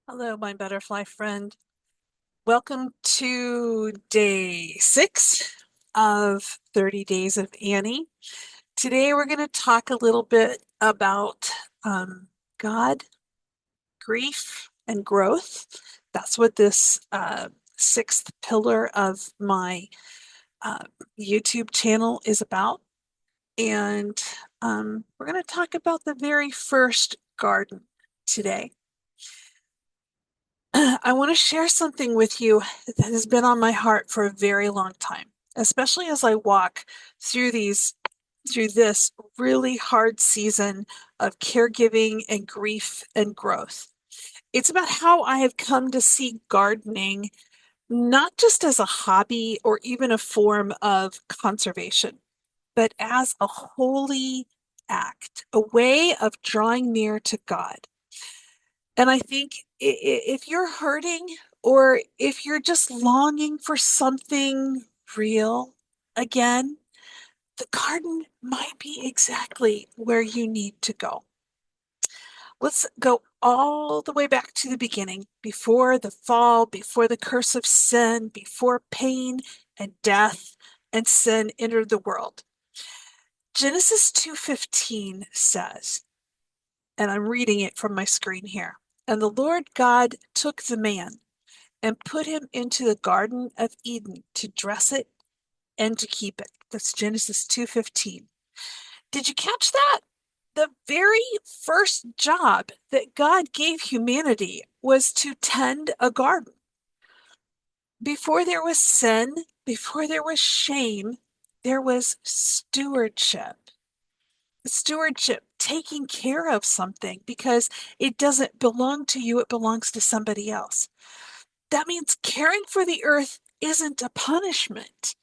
Hello, my butterfly friend. Welcome to day 6 of 30 Days of Annie. Today we're going to talk a little bit about God, grief, and growth. That's what this sixth pillar of my uh, YouTube channel is about. And we're going to talk about the very first garden today. I want to share something with you that has been on my heart for a very long time, especially as I walk through this really hard season of caregiving and grief and growth. It's about how I have come to see gardening not just as a hobby or even a form of conservation, but as a holy act, a way of drawing near to God. And I think if you're hurting or if you're just longing for something real again, the garden might be exactly where you need to go. Let's go all the way back to the beginning, before the fall, before the curse of sin, before pain and death and sin entered the world. Genesis 2:15 says, and I'm reading it from my screen here. And the Lord God took the man and put him into the Garden of Eden to dress it and to keep it. That's Genesis 2:15. Did you catch that? The very first job that God gave humanity was to tend a garden. Before there was sin, before there was shame, there was stewardship. Stewardship, taking care of something because it doesn't belong to you, it belongs to somebody else. That means caring for the earth isn't a punishment.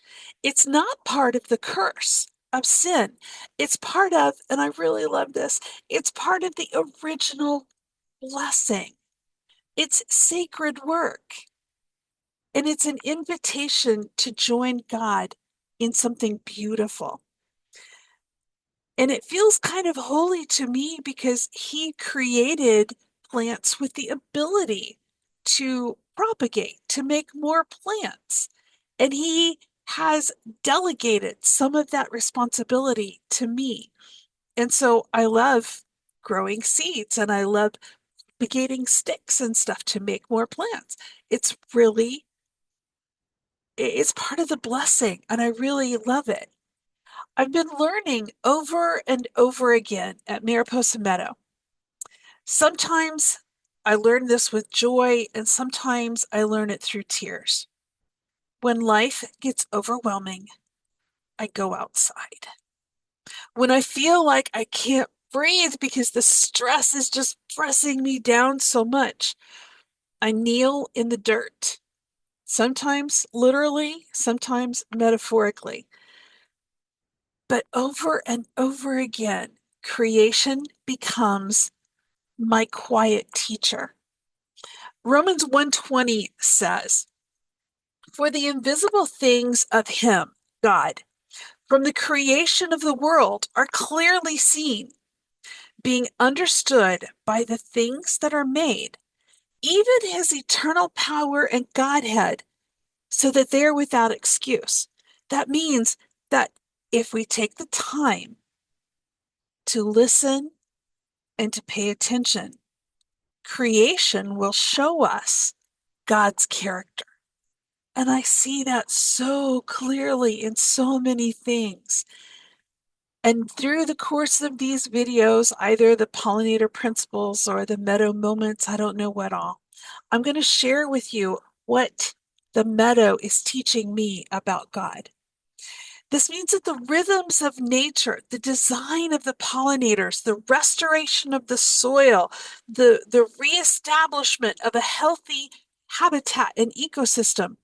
It's not part of the curse of sin. It's part of, and I really love this, it's part of the original blessing. It's sacred work. And it's an invitation to join God in something beautiful. And it feels kind of holy to me because he created plants with the ability to propagate, to make more plants. And he has delegated some of that responsibility to me. And so I love growing seeds and I love propagating sticks and stuff to make more plants. It's really, it's part of the blessing and I really love it. I've been learning over and over again at Mariposa Meadow. Sometimes I learn this with joy, and sometimes I learn it through tears. When life gets overwhelming, I go outside. When I feel like I can't breathe because the stress is just pressing me down so much, I kneel in the dirt. Sometimes literally, sometimes metaphorically. But over and over again, creation becomes my quiet teacher. Romans 1:20 says, "For the invisible things of him, God, from the creation of the world are clearly seen, being understood by the things that are made, even his eternal power and Godhead, so that they are without excuse." That means that if we take the time to listen and to pay attention, creation will show us God's character. And I see that so clearly in so many things. And through the course of these videos, either the pollinator principles or the meadow moments, I don't know what all, I'm going to share with you what the meadow is teaching me about God. This means that the rhythms of nature, the design of the pollinators, the restoration of the soil, the reestablishment of a healthy habitat and ecosystem,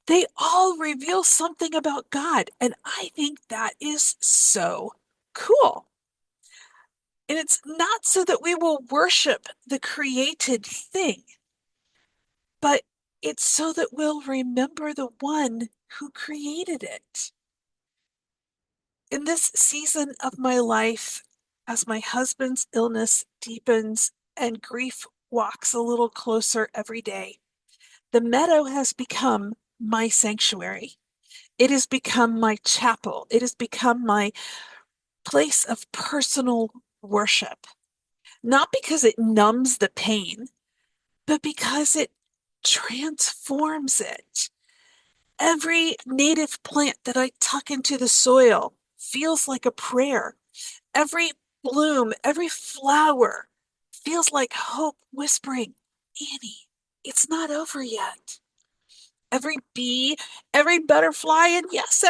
they all reveal something about God. And I think that is so cool. And it's not so that we will worship the created thing, but it's so that we'll remember the one who created it. In this season of my life, as my husband's illness deepens and grief walks a little closer every day. The meadow has become my sanctuary. It has become my chapel. It has become my place of personal worship. Not because it numbs the pain, but because it transforms it. Every native plant that I tuck into the soil feels like a prayer. Every bloom, every flower feels like hope whispering, Annie, it's not over yet. Every bee, every butterfly, and yes,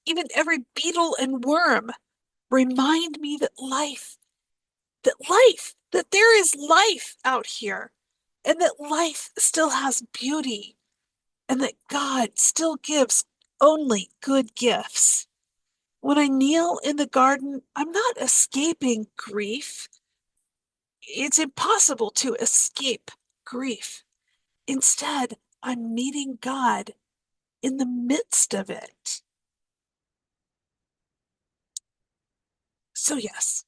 even every beetle and worm remind me that there is life out here, and that life still has beauty, and that God still gives only good gifts. When I kneel in the garden, I'm not escaping grief. It's impossible to escape grief. Instead, I'm meeting God in the midst of it. So, yes,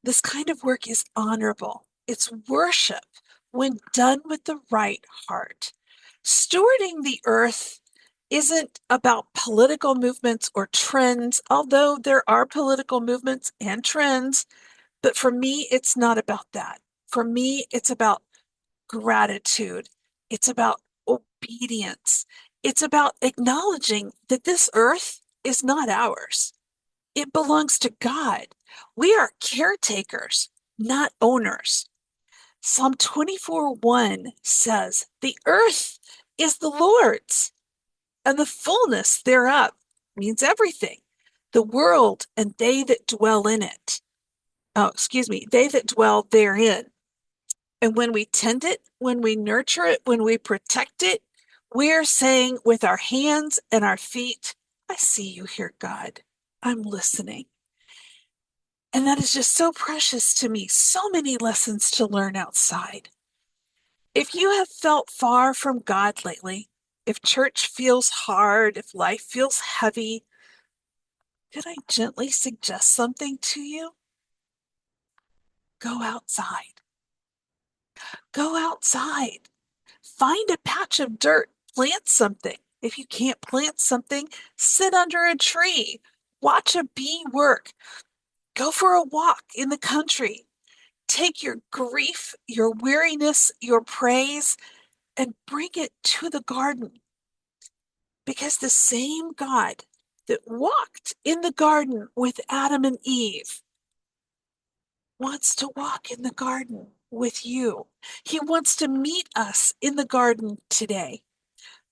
this kind of work is honorable. It's worship when done with the right heart. Stewarding the earth isn't about political movements or trends, although there are political movements and trends. But for me, it's not about that. For me, it's about gratitude. It's about obedience. It's about acknowledging that this earth is not ours. It belongs to God. We are caretakers, not owners. Psalm 24:1 says, "The earth is the Lord's, and the fullness thereof," means everything, "the world and they that dwell in it." Oh, excuse me, they that dwell therein. And when we tend it, when we nurture it, when we protect it, we're saying with our hands and our feet, I see you here, God. I'm listening. And that is just so precious to me. So many lessons to learn outside. If you have felt far from God lately, if church feels hard, if life feels heavy, could I gently suggest something to you? Go outside. Go outside. Find a patch of dirt. Plant something. If you can't plant something, sit under a tree. Watch a bee work. Go for a walk in the country. Take your grief, your weariness, your praise, and bring it to the garden. Because the same God that walked in the garden with Adam and Eve wants to walk in the garden with you. He wants to meet us in the garden today,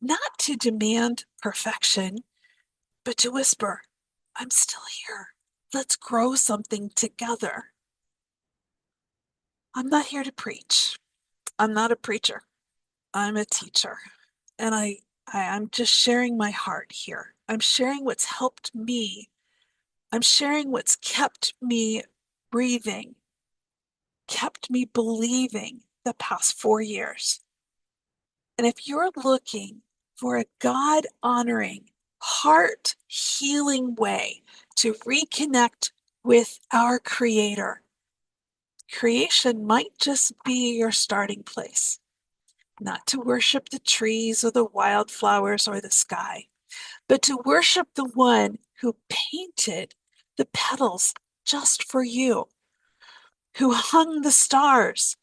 not to demand perfection, but to whisper, I'm still here. Let's grow something together. I'm not here to preach. I'm not a preacher. I'm a teacher. And I'm just sharing my heart here. I'm sharing what's helped me. I'm sharing what's kept me breathing, kept me believing the past 4 years. And if you're looking for a God honoring, heart healing way to reconnect with our Creator, creation might just be your starting place. Not to worship the trees or the wildflowers or the sky, but to worship the one who painted the petals just for you, who hung the stars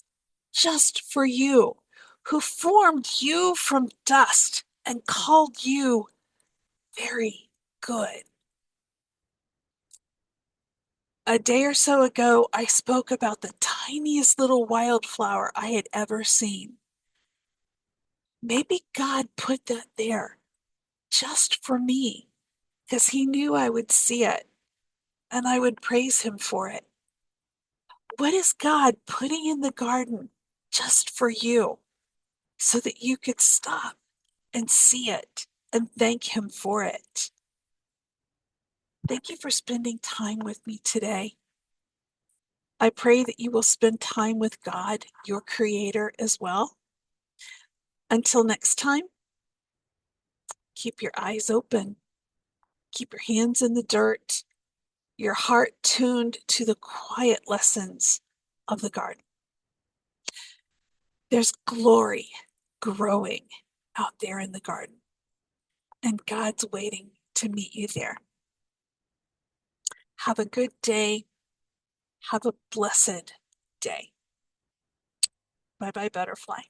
just for you, who formed you from dust and called you very good. A day or so ago, I spoke about the tiniest little wildflower I had ever seen. Maybe God put that there just for me because he knew I would see it and I would praise him for it. What is God putting in the garden just for you so that you could stop and see it and thank him for it? Thank you for spending time with me today. I pray that you will spend time with God, your creator, as well. Until next time, keep your eyes open, keep your hands in the dirt, your heart tuned to the quiet lessons of the garden. There's glory growing out there in the garden, and God's waiting to meet you there. Have a good day. Have a blessed day. Bye bye, butterfly.